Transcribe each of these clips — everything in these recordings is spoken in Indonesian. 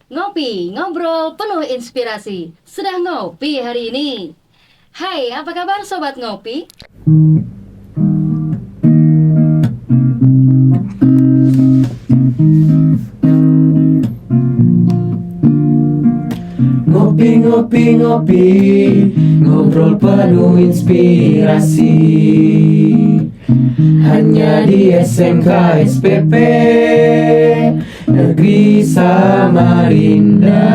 Ngopi, ngobrol penuh inspirasi. Sedang ngopi hari ini. Hai, apa kabar Sobat Ngopi? Ngopi, ngopi, ngopi, ngobrol penuh inspirasi. Hanya di SMK SPP Negeri Samarinda.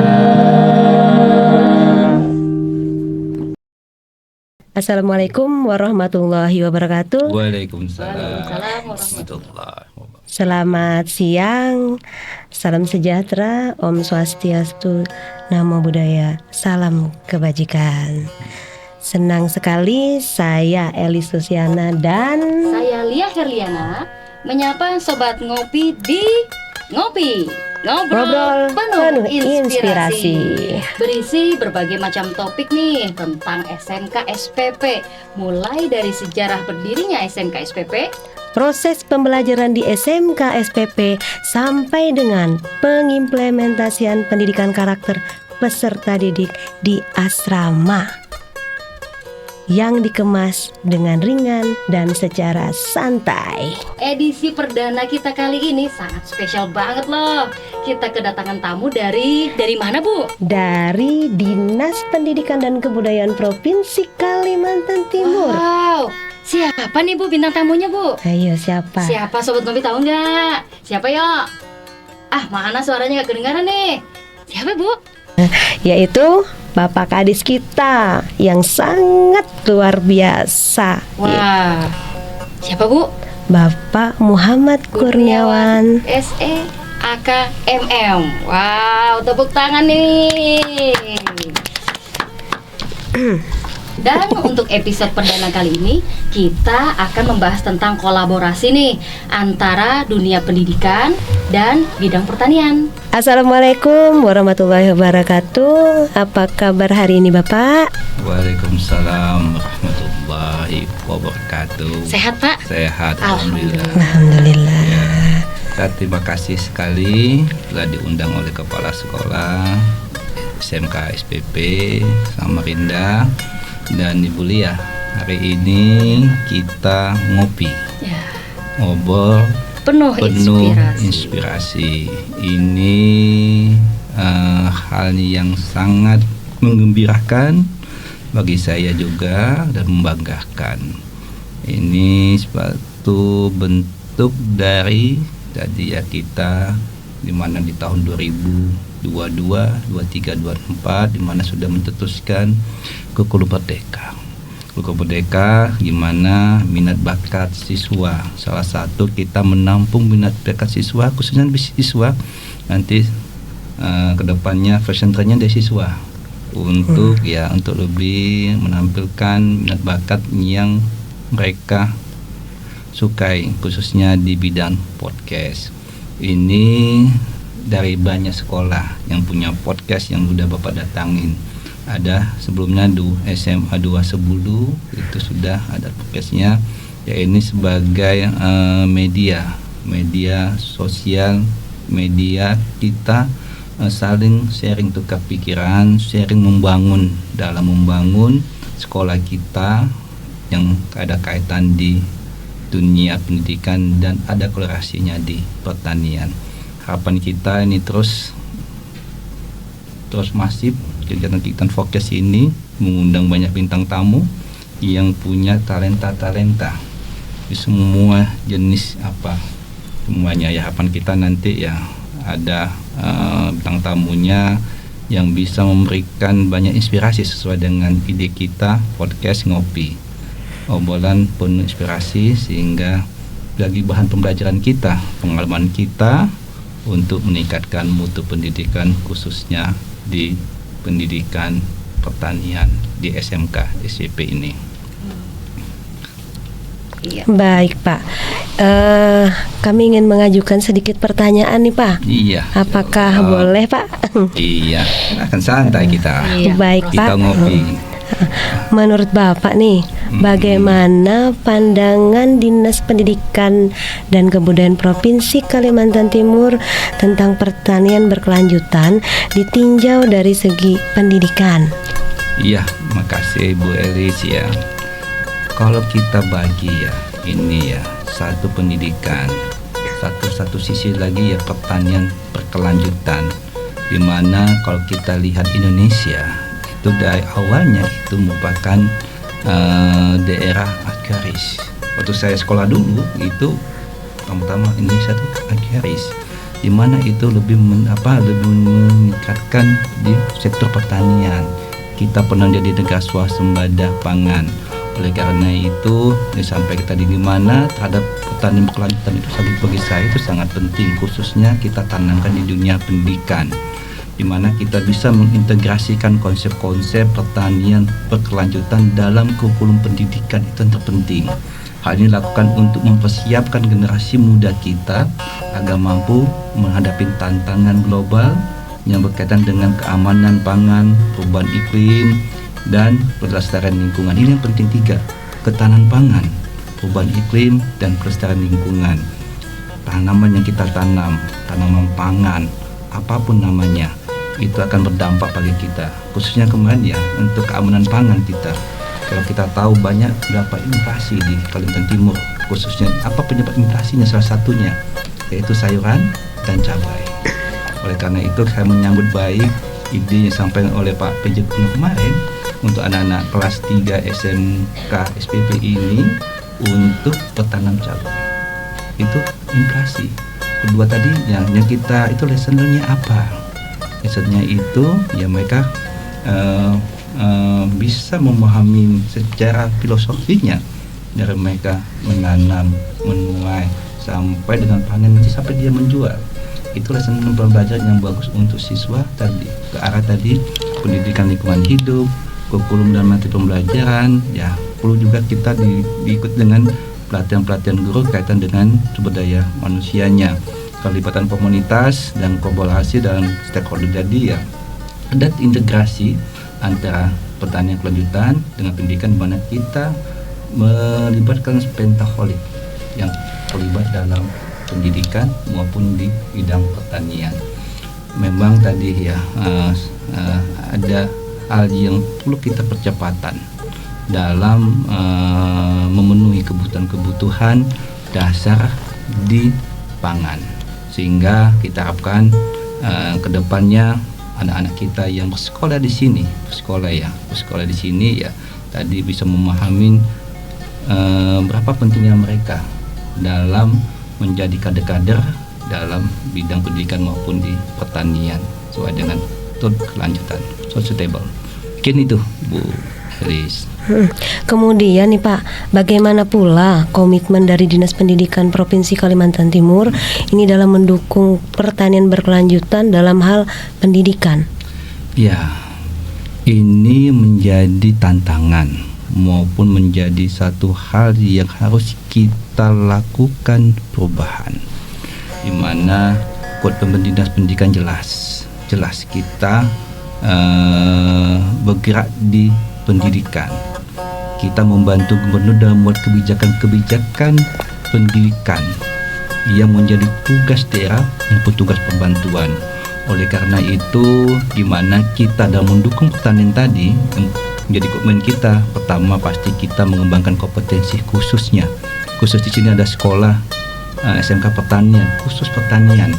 Assalamualaikum warahmatullahi wabarakatuh. Waalaikumsalam Waalaikumsalam warahmatullahi wabarakatuh. Selamat siang, salam sejahtera, Om Swastiastu, Namo Buddhaya, salam kebajikan. Senang sekali saya Eli Susiana dan Saya Lia Herliana menyapa Sobat Ngopi di Ngopi, ngobrol penuh inspirasi. Berisi berbagai macam topik nih tentang SMK SPP. Mulai dari sejarah berdirinya SMK SPP, proses pembelajaran di SMK SPP sampai dengan pengimplementasian pendidikan karakter peserta didik di asrama yang dikemas dengan ringan dan secara santai. edisi perdana kita kali ini sangat spesial banget loh. Kita kedatangan tamu dari mana, Bu? Dari Dinas Pendidikan dan Kebudayaan Provinsi Kalimantan Timur. Wow, siapa nih Bu bintang tamunya, Bu? Ayo siapa? Siapa Sobat Ngopi tahu nggak? Siapa yo? Mana suaranya nggak kedengaran nih? Siapa Bu? Yaitu Bapak Kadis kita yang sangat luar biasa. Wah, siapa Bu? Bapak Muhammad Kurniawan. SE AKMM. Wow, tepuk tangan nih. Dan untuk episode perdana kali ini kita akan membahas tentang kolaborasi nih antara dunia pendidikan dan bidang pertanian. Assalamualaikum warahmatullahi wabarakatuh. Apa kabar hari ini Bapak? Waalaikumsalam warahmatullahi wabarakatuh. Sehat Pak? Sehat, Alhamdulillah. Alhamdulillah. Saya terima kasih sekali telah diundang oleh Kepala Sekolah SMK SPP Samarinda dan Ibu Lia. Hari ini kita ngopi, Ya, ngobrol penuh inspirasi. inspirasi. Ini hal yang sangat menggembirakan bagi saya juga dan membanggakan. Ini suatu bentuk dari jadi ya kita di mana di tahun 2022, 23, 24 di mana sudah mencetuskan kurikulum merdeka. Kurikulum merdeka gimana minat bakat siswa. Salah satu kita menampung minat bakat siswa khususnya siswa nanti kedepannya presentasinya dari siswa untuk untuk lebih menampilkan minat bakat yang mereka sukai khususnya di bidang podcast. Ini dari banyak sekolah yang punya podcast yang udah Bapak datangin. Ada sebelumnya SMA 2 Sebulu itu sudah ada podcastnya. Ya ini sebagai media sosial, media kita saling sharing tukar pikiran, sharing dalam membangun sekolah kita yang ada kaitan di dunia pendidikan dan ada korelasinya di pertanian. Harapan kita ini terus masif kegiatan fokus ini mengundang banyak bintang tamu yang punya talenta di semua jenis semuanya ya. Harapan kita nanti ya ada bintang tamunya yang bisa memberikan banyak inspirasi sesuai dengan ide kita podcast ngopi, obrolan penuh inspirasi sehingga bagi bahan pembelajaran kita, pengalaman kita untuk meningkatkan mutu pendidikan khususnya di pendidikan pertanian di SMK SPP ini. Iya. Baik Pak, kami ingin mengajukan sedikit pertanyaan nih Pak. Iya. Apakah boleh Pak? Iya, akan santai kita. Iya. Baik Kita Pak. ngopi. Menurut Bapak nih, bagaimana pandangan Dinas Pendidikan dan Kebudayaan Provinsi Kalimantan Timur tentang pertanian berkelanjutan ditinjau dari segi pendidikan? Iya, makasih Bu Elis ya. Kalau kita bagi ya, ini ya, satu pendidikan, satu sisi lagi ya pertanian berkelanjutan. Dimana kalau kita lihat Indonesia itu dari awalnya itu merupakan daerah agraris. Waktu saya sekolah dulu itu pertama Indonesia itu agraris, dimana itu lebih meningkatkan di sektor pertanian. Kita pernah jadi negara swasembada pangan. Oleh karena itu sampai kita di mana terhadap pertanian berkelanjutan itu bagi saya itu sangat penting, khususnya kita tanamkan di dunia pendidikan, di mana kita bisa mengintegrasikan konsep-konsep pertanian berkelanjutan dalam kurikulum pendidikan. Itu yang terpenting. Hal ini dilakukan untuk mempersiapkan generasi muda kita agar mampu menghadapi tantangan global yang berkaitan dengan keamanan pangan, perubahan iklim, dan pelestarian lingkungan. Ini yang penting tiga: ketahanan pangan, perubahan iklim, dan pelestarian lingkungan. Tanaman yang kita tanam, tanaman pangan, apapun namanya, itu akan berdampak bagi kita, khususnya kemarin ya untuk keamanan pangan kita. Kalau kita tahu banyak berapa inflasi di Kalimantan Timur, khususnya apa penyebab inflasinya, salah satunya yaitu sayuran dan cabai. Oleh karena itu saya menyambut baik ide yang disampaikan oleh Pak PJ kemarin untuk anak-anak kelas 3 SMK SPP ini untuk bertanam cabai. Itu inflasi. Kedua tadi yang kita itu lessonnya apa? Lessonnya itu ya mereka bisa memahami secara filosofinya dari mereka menanam, menuai sampai dengan panen nanti sampai dia menjual. Itu lesson pembelajaran yang bagus untuk siswa tadi, ke arah tadi pendidikan lingkungan hidup, kurikulum dan materi pembelajaran. Ya perlu juga kita diikut dengan pelatihan-pelatihan guru kaitan dengan sumber daya manusianya, kelibatan komunitas dan kolaborasi dalam stakeholder. Jadi ya ada integrasi antara pertanian kelanjutan dengan pendidikan, di mana kita melibatkan pentaholik yang terlibat dalam pendidikan maupun di bidang pertanian. Memang tadi ya ada hal yang perlu kita percepatan dalam memenuhi kebutuhan berkelanjutan dasar di pangan, sehingga kita harapkan kedepannya anak-anak kita yang bersekolah di sini ya tadi bisa memahami berapa pentingnya mereka dalam menjadi kader-kader dalam bidang pendidikan maupun di pertanian sesuai dengan kelanjutan sustainable. Mungkin itu Bu Elis. Kemudian nih Pak, bagaimana pula komitmen dari Dinas Pendidikan Provinsi Kalimantan Timur ini dalam mendukung pertanian berkelanjutan dalam hal pendidikan? Ya, ini menjadi tantangan maupun menjadi satu hal yang harus kita lakukan perubahan, di mana komitmen Dinas Pendidikan jelas kita bergerak di pendidikan. Kita membantu gubernur dalam membuat kebijakan pendidikan yang menjadi tugas daerah maupun tugas pembantuan. Oleh karena itu, di mana kita dalam mendukung pertanian tadi menjadi komitmen kita, pertama pasti kita mengembangkan kompetensi khususnya. Khusus di sini ada sekolah SMK pertanian, khusus pertanian.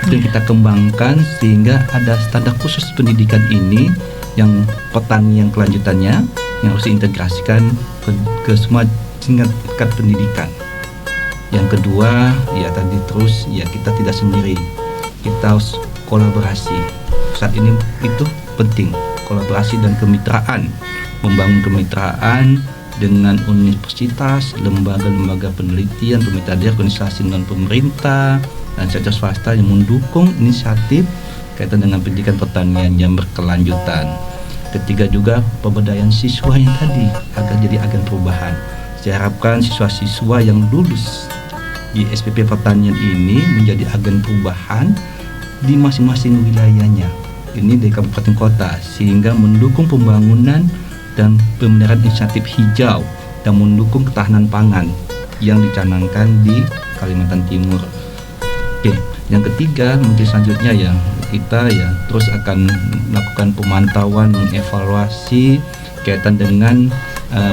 Itu yang kita kembangkan sehingga ada standar khusus pendidikan ini yang pertanian kelanjutannya yang harus diintegrasikan ke semua tingkat pendidikan. Yang kedua, ya tadi terus ya kita tidak sendiri, kita harus kolaborasi. Saat ini itu penting, kolaborasi dan kemitraan, membangun kemitraan dengan universitas, lembaga-lembaga penelitian, pemerintah daerah, organisasi non pemerintah dan sektor swasta yang mendukung inisiatif kaitan dengan pendidikan pertanian yang berkelanjutan. Ketiga juga pemberdayaan siswa yang tadi agar jadi agen perubahan. Saya harapkan siswa-siswa yang lulus di SPP pertanian ini menjadi agen perubahan di masing-masing wilayahnya. Ini di kabupaten kota, sehingga mendukung pembangunan dan pemeliharaan inisiatif hijau dan mendukung ketahanan pangan yang dicanangkan di Kalimantan Timur. Oke, yang ketiga mungkin selanjutnya ya kita ya terus akan melakukan pemantauan, mengevaluasi kaitan dengan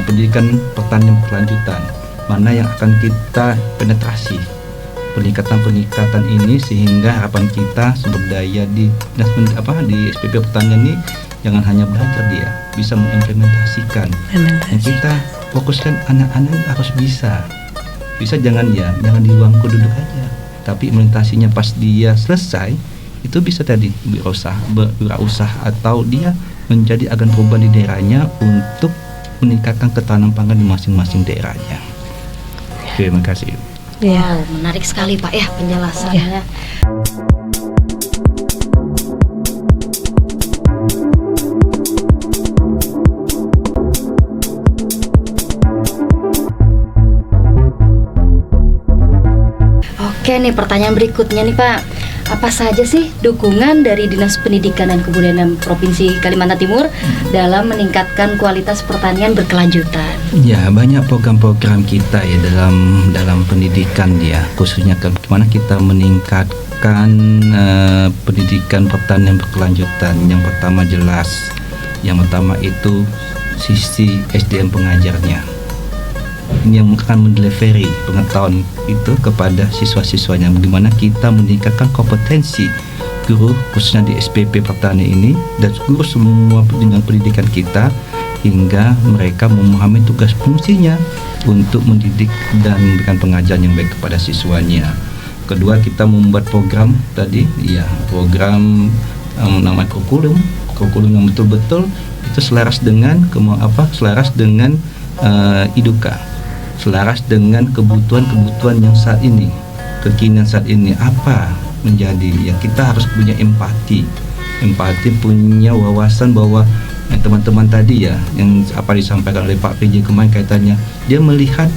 pendidikan pertanian berkelanjutan, mana yang akan kita penetrasi peningkatan ini sehingga harapan kita sumber daya di SPP pertanian ini jangan hanya belajar, dia bisa mengimplementasikan. Dan kita fokuskan anak-anak harus bisa jangan di bangku duduk aja, tapi implementasinya pas dia selesai itu bisa tadi berwirausaha atau dia menjadi agen perubahan di daerahnya untuk meningkatkan ketahanan pangan di masing-masing daerahnya. Terima kasih. Wow, menarik sekali Pak ya penjelasannya. Oke nih, pertanyaan berikutnya nih Pak. Apa saja sih dukungan dari Dinas Pendidikan dan Kebudayaan Provinsi Kalimantan Timur dalam meningkatkan kualitas pertanian berkelanjutan? Ya, banyak program-program kita ya dalam pendidikan ya, khususnya bagaimana kita meningkatkan pendidikan pertanian berkelanjutan. Yang pertama jelas, yang pertama itu sisi SDM pengajarnya. Ini yang akan mendelivery pengetahuan itu kepada siswa-siswanya, bagaimana kita meningkatkan kompetensi guru khususnya di SPP pertanian ini dan guru semua dengan pendidikan kita hingga mereka memahami tugas fungsinya untuk mendidik dan memberikan pengajaran yang baik kepada siswanya. Kedua, kita membuat program tadi ya, program namanya kurikulum yang betul-betul itu selaras dengan IDUKA, selaras dengan kebutuhan yang kekinian saat ini apa menjadi ya, kita harus punya empati punya wawasan bahwa teman-teman tadi ya yang apa disampaikan oleh Pak PJ kemarin kaitannya, dia melihat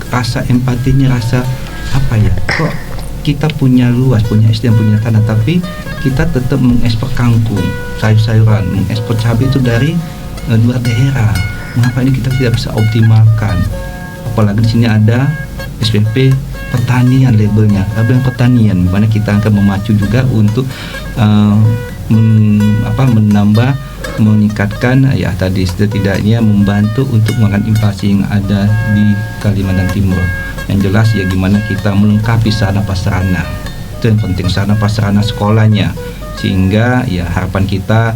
rasa empatinya, rasa apa ya, kok kita punya luas, punya SDM, punya tanah, tapi kita tetap mengekspor kangkung, sayur-sayuran, mengekspor cabai itu dari luar daerah. Mengapa ini kita tidak bisa optimalkan? Apalagi di sini ada SPP pertanian, label pertanian, mana kita akan memacu juga untuk meningkatkan ya tadi setidaknya membantu untuk mengangkat inflasi yang ada di Kalimantan Timur. Yang jelas ya gimana kita melengkapi sarana prasarana, itu yang penting, sarana prasarana sekolahnya, sehingga ya harapan kita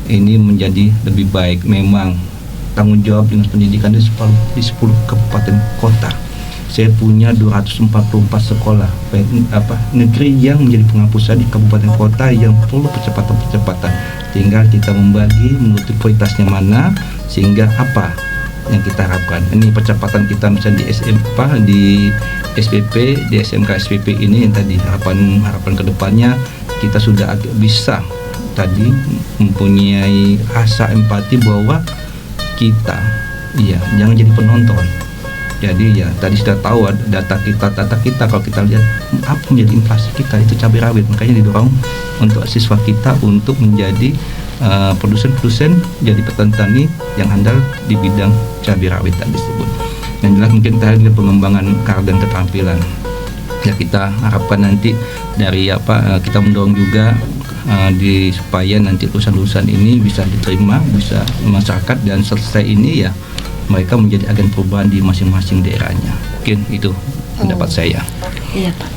ini menjadi lebih baik. Memang tanggung jawab Dinas Pendidikan di 10 kabupaten kota. Saya punya 244 sekolah negeri yang menjadi penghapusan di kabupaten kota yang perlu percepatan. Tinggal kita membagi menurut prioritasnya mana, sehingga apa yang kita harapkan. Ini percepatan kita misalnya di SPP, di SMK SPP ini yang tadi harapan kedepannya kita sudah agak bisa tadi mempunyai rasa empati bahwa kita jangan jadi penonton. Jadi ya tadi sudah tahu data kita kalau kita lihat apa menjadi inflasi kita itu cabai rawit, makanya didorong untuk siswa kita untuk menjadi produsen jadi petani yang handal di bidang cabai rawit tadi disebut. Yang jelas mungkin tadi pengembangan karakter dan keterampilan ya, kita harapkan nanti dari kita mendorong juga supaya nanti lulusan ini bisa diterima, bisa masyarakat, dan selesai ini ya mereka menjadi agen perubahan di masing-masing daerahnya. Mungkin itu pendapat saya. Iya Pak.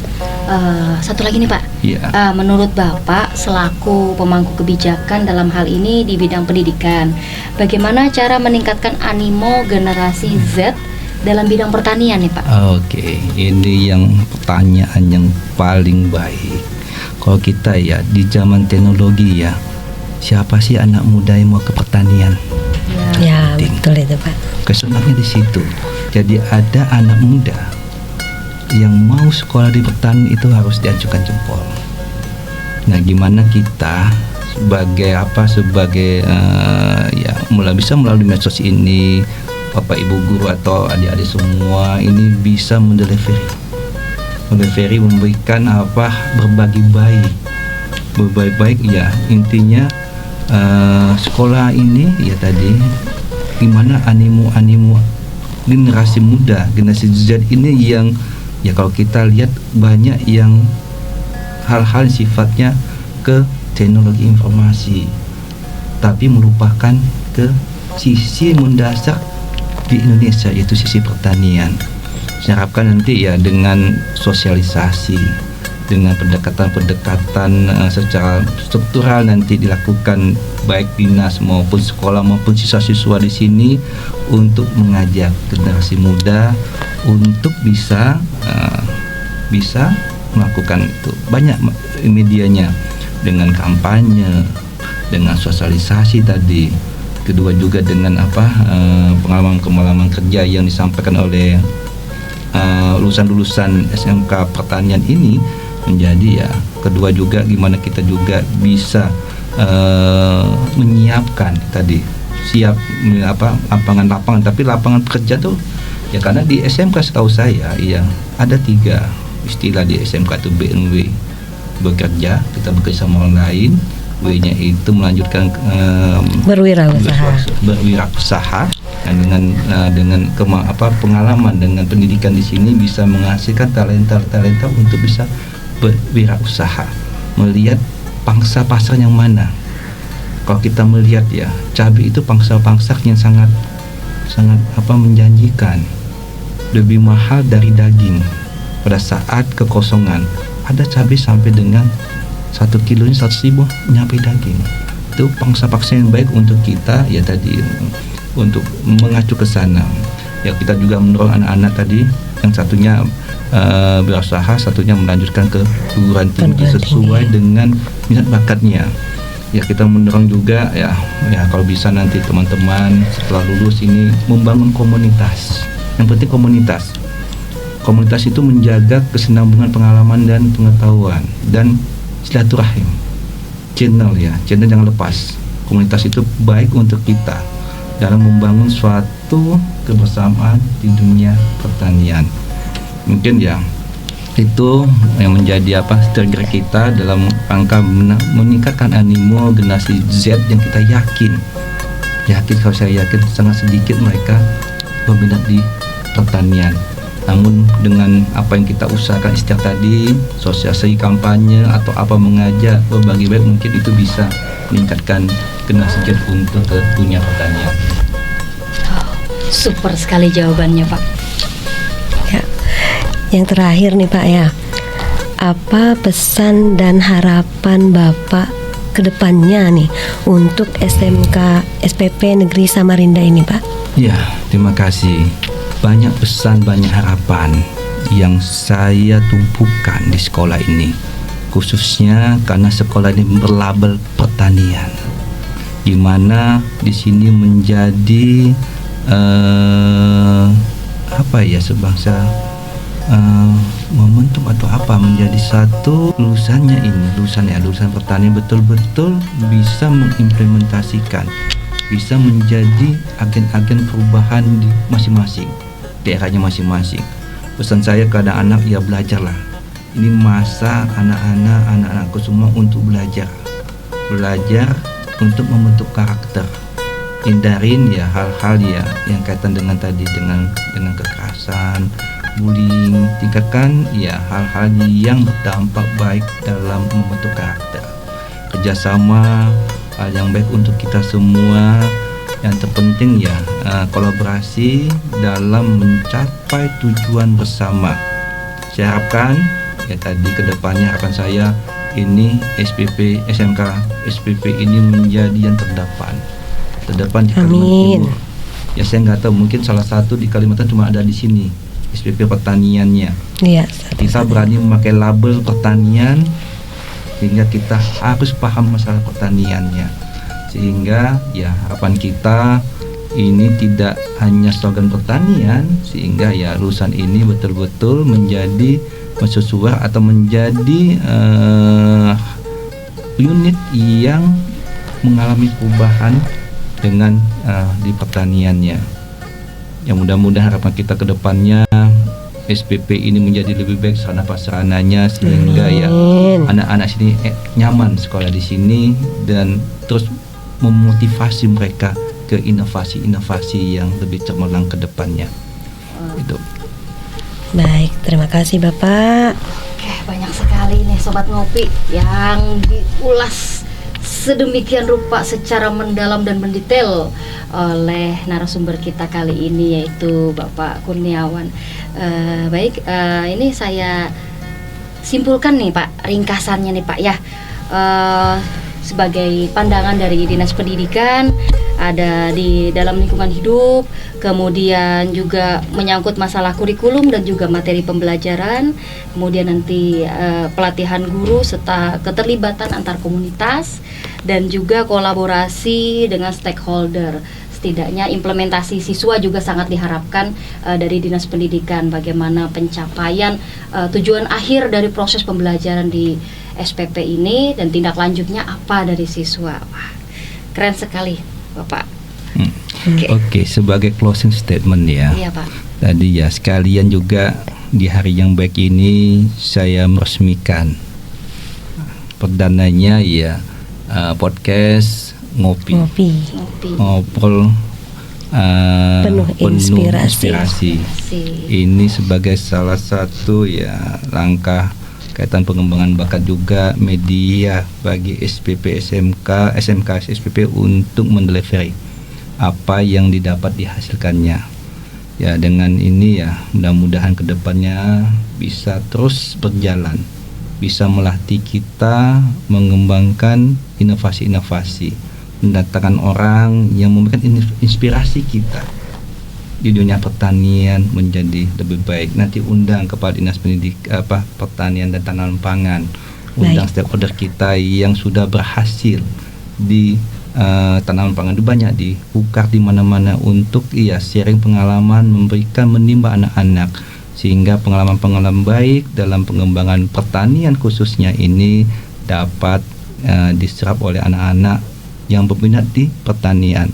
Satu lagi nih Pak. Iya. Menurut Bapak selaku pemangku kebijakan dalam hal ini di bidang pendidikan, bagaimana cara meningkatkan animo generasi Z dalam bidang pertanian nih Pak? Oke, ini yang pertanyaan yang paling baik. Kalau kita ya di zaman teknologi ya, siapa sih anak muda yang mau ke pertanian? Ya, betul itu Pak. Kesenangannya di situ. Jadi ada anak muda yang mau sekolah di pertanian itu harus diajukan jempol. Nah, gimana kita sebagai bisa melalui medsos ini, Bapak Ibu guru atau adik-adik semua ini bisa mendelivery, memberikan berbagi baik ya, intinya sekolah ini ya tadi gimana animo generasi muda, generasi Z ini yang ya kalau kita lihat banyak yang hal-hal sifatnya ke teknologi informasi, tapi melupakan ke sisi mendasar di Indonesia, yaitu sisi pertanian. Saya harapkan nanti ya dengan sosialisasi, dengan pendekatan secara struktural nanti dilakukan baik dinas maupun sekolah maupun siswa-siswa di sini untuk mengajak generasi muda untuk bisa melakukan itu. Banyak medianya, dengan kampanye, dengan sosialisasi tadi. Kedua juga dengan pengalaman kerja yang disampaikan oleh lulusan SMK pertanian ini, menjadi ya kedua juga gimana kita juga bisa menyiapkan tadi, siap lapangan, tapi lapangan kerja tuh ya, karena di SMK setahu saya ya ada 3 istilah di SMK itu BNW, bekerja, kita bekerja sama orang lain, W-nya itu melanjutkan berwirausaha, dan dengan pengalaman dengan pendidikan di sini bisa menghasilkan talenta untuk bisa berwirausaha, melihat pangsa pasar yang mana. Kalau kita melihat ya, cabai itu pangsa pasar yang sangat menjanjikan, lebih mahal dari daging. Pada saat kekosongan ada cabai sampai dengan 1 kilonya 100.000 nyampe daging. Itu pangsa-pangsa yang baik untuk kita ya tadi, untuk mengacu ke sana. Ya kita juga mendorong anak-anak tadi, yang satunya berusaha, satunya melanjutkan ke perguruan tinggi sesuai dengan minat bakatnya. Ya kita mendorong juga ya kalau bisa nanti teman-teman setelah lulus ini membangun komunitas. Yang penting komunitas itu menjaga kesinambungan pengalaman dan pengetahuan dan silaturahim. Channel jangan lepas. Komunitas itu baik untuk kita dalam membangun suatu kebersamaan di dunia pertanian. Mungkin ya itu yang menjadi trigger kita dalam rangka meningkatkan animo generasi Z yang kita yakin kalau saya yakin sangat sedikit mereka berminat di pertanian. Namun dengan apa yang kita usahakan istilah tadi, sosialisasi, kampanye atau mengajak berbagi baik, mungkin itu bisa meningkatkan generasi Z untuk ke dunia pertanian. Super sekali jawabannya, Pak. Ya. Yang terakhir nih Pak ya, apa pesan dan harapan Bapak ke depannya nih untuk SMK SPP Negeri Samarinda ini, Pak? Ya, terima kasih. Banyak pesan, banyak harapan yang saya tumpukan di sekolah ini, khususnya karena sekolah ini berlabel pertanian, di mana di sini menjadi sebangsa momentum atau menjadi satu lulusan pertanian betul-betul bisa mengimplementasikan, bisa menjadi agen-agen perubahan di masing-masing daerahnya masing-masing. Pesan saya ke anak-anak, ya belajarlah. Ini masa anak-anakku semua untuk belajar untuk membentuk karakter. Hindarin ya hal-hal ya yang kaitan dengan tadi dengan kekerasan, bullying. Tingkatkan ya hal-hal yang berdampak baik dalam membentuk karakter. Kerjasama hal yang baik untuk kita semua. Yang terpenting ya kolaborasi dalam mencapai tujuan bersama. Saya harapkan ya tadi kedepannya harapan saya ini SMK SPP ini menjadi yang terdepan di Kalimantan Timur. Ya saya nggak tahu, mungkin salah satu di Kalimantan cuma ada di sini SPP pertaniannya. Iya. Kita berani memakai label pertanian sehingga kita harus paham masalah pertaniannya. Sehingga ya harapan kita ini tidak hanya slogan pertanian, sehingga ya lulusan ini betul-betul menjadi mahasiswa atau menjadi unit yang mengalami perubahan dengan di pertaniannya. Yang mudah-mudahan harapan kita ke depannya SPP ini menjadi lebih baik sarana prasarananya, sehingga ya anak-anak sini nyaman sekolah di sini dan terus memotivasi mereka ke inovasi-inovasi yang lebih cemerlang ke depannya. Itu. Baik, terima kasih Bapak. Oke, banyak sekali nih Sobat Ngopi yang diulas sedemikian rupa secara mendalam dan mendetail oleh narasumber kita kali ini, yaitu Bapak Kurniawan. Ini saya simpulkan nih Pak, ringkasannya nih Pak ya. Sebagai pandangan dari Dinas Pendidikan, ada di dalam lingkungan hidup, kemudian juga menyangkut masalah kurikulum dan juga materi pembelajaran, kemudian nanti pelatihan guru serta keterlibatan antar komunitas dan juga kolaborasi dengan stakeholder. Setidaknya implementasi siswa juga sangat diharapkan dari Dinas Pendidikan, bagaimana pencapaian tujuan akhir dari proses pembelajaran di SPP ini dan tindak lanjutnya apa dari siswa. Wah, keren sekali Bapak. Oke, sebagai closing statement ya. Iya Pak. Tadi ya sekalian juga di hari yang baik ini saya meresmikan perdananya ya podcast ngopi. Ngobrol penuh inspirasi. Ini sebagai salah satu ya langkah kaitan pengembangan bakat juga media bagi SPP SMK SPP untuk mendelivery apa yang didapat dihasilkannya. Ya, dengan ini ya mudah-mudahan kedepannya bisa terus berjalan, bisa melatih kita mengembangkan inovasi-inovasi, mendatangkan orang yang memberikan inspirasi kita di dunia pertanian menjadi lebih baik. Nanti undang Kepala Dinas Pertanian dan Tanaman Pangan, undang stakeholder kita yang sudah berhasil di tanaman pangan itu banyak di Ukar di mana-mana untuk sharing pengalaman, menimba anak-anak sehingga pengalaman-pengalaman baik dalam pengembangan pertanian khususnya ini dapat diserap oleh anak-anak yang berminat di pertanian.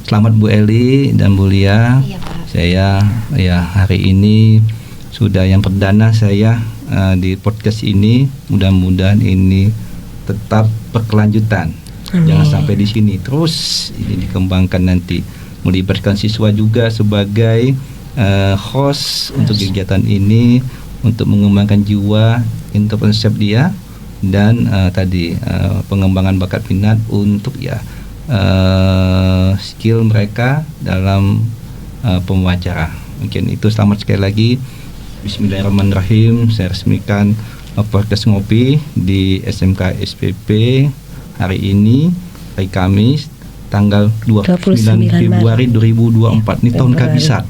Selamat Bu Eli dan Bu Lia. Iya, Pak. Saya hari ini sudah yang perdana saya di podcast ini. Mudah-mudahan ini tetap berkelanjutan. Jangan sampai di sini, terus ini dikembangkan nanti, melibatkan siswa juga sebagai host untuk kegiatan ini untuk mengembangkan jiwa entrepreneurship dia dan pengembangan bakat minat untuk skill mereka dalam pemwawancara. Mungkin itu. Selamat sekali lagi. Bismillahirrahmanirrahim. Saya resmikan podcast ngopi di SMK SPP hari ini, hari Kamis, tanggal 29 Februari 2024. Ini tahun kabisat.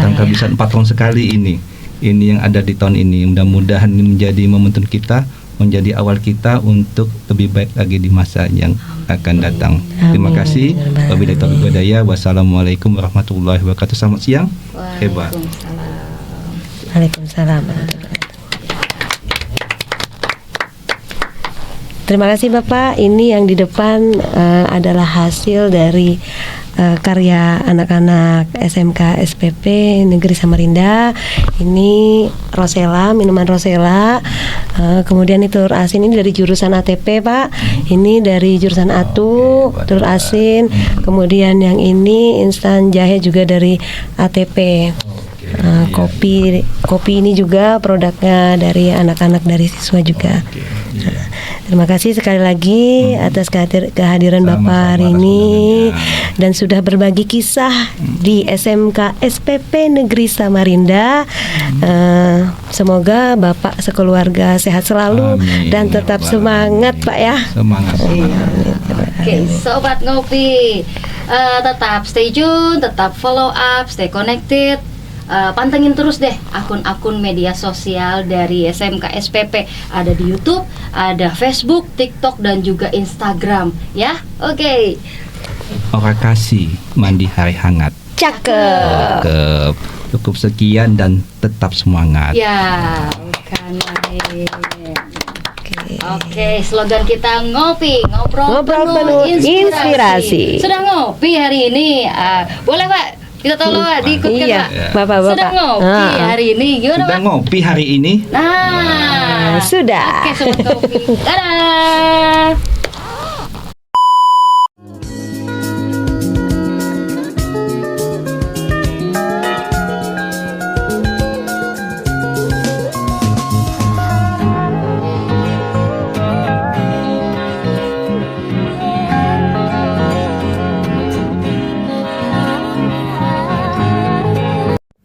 Tahun kabisat 4 tahun sekali ini. Ini yang ada di tahun ini. Mudah-mudahan ini menjadi momentum kita, menjadi awal kita untuk lebih baik lagi di masa yang akan datang. Terima kasih. Wabillahi taufiq wal hidayah. Wassalamualaikum warahmatullahi wabarakatuh. Selamat siang. Hebat. Waalaikumsalam. Terima kasih Bapak. Ini yang di depan adalah hasil dari karya anak-anak SMK SPP Negeri Samarinda. Ini Rosella, minuman Rosella. Kemudian ini telur asin, ini dari jurusan ATP Pak. Ini dari jurusan ATU, telur asin. Kemudian yang ini instan jahe juga dari ATP. Kopi ini juga produknya dari anak-anak dari siswa juga. Terima kasih sekali lagi atas kehadiran Bapak hari ini dan sudah berbagi kisah di SMK SPP Negeri Samarinda. Semoga Bapak sekeluarga sehat selalu. Amin. Dan tetap semangat Pak ya. Semangat. Oke, Sobat Ngopi, tetap stay tune, tetap follow up, stay connected. Pantengin terus deh akun-akun media sosial dari SMK SPP. Ada di YouTube, ada Facebook, TikTok, dan juga Instagram ya. Oke. Orang kasih mandi hari hangat. Cakep. Cukup sekian dan tetap semangat. Ya, bukan lain. Oke, slogan kita ngopi, ngobrol penuh inspirasi. Sudah ngopi hari ini, boleh Pak? Kita tolong diikutkan Pak. Bapak. Sudah ngopi hari ini, gimana Pak? Sudah ngopi hari ini? Nah, sudah. Oke, Sobat Ngopi. Dadah.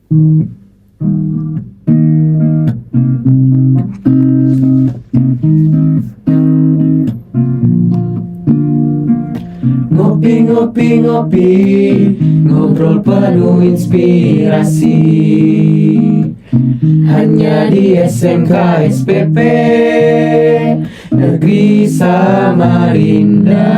Ngopi, ngopi, ngopi, ngobrol penuh inspirasi. Hanya di SMK SPP Negeri Samarinda.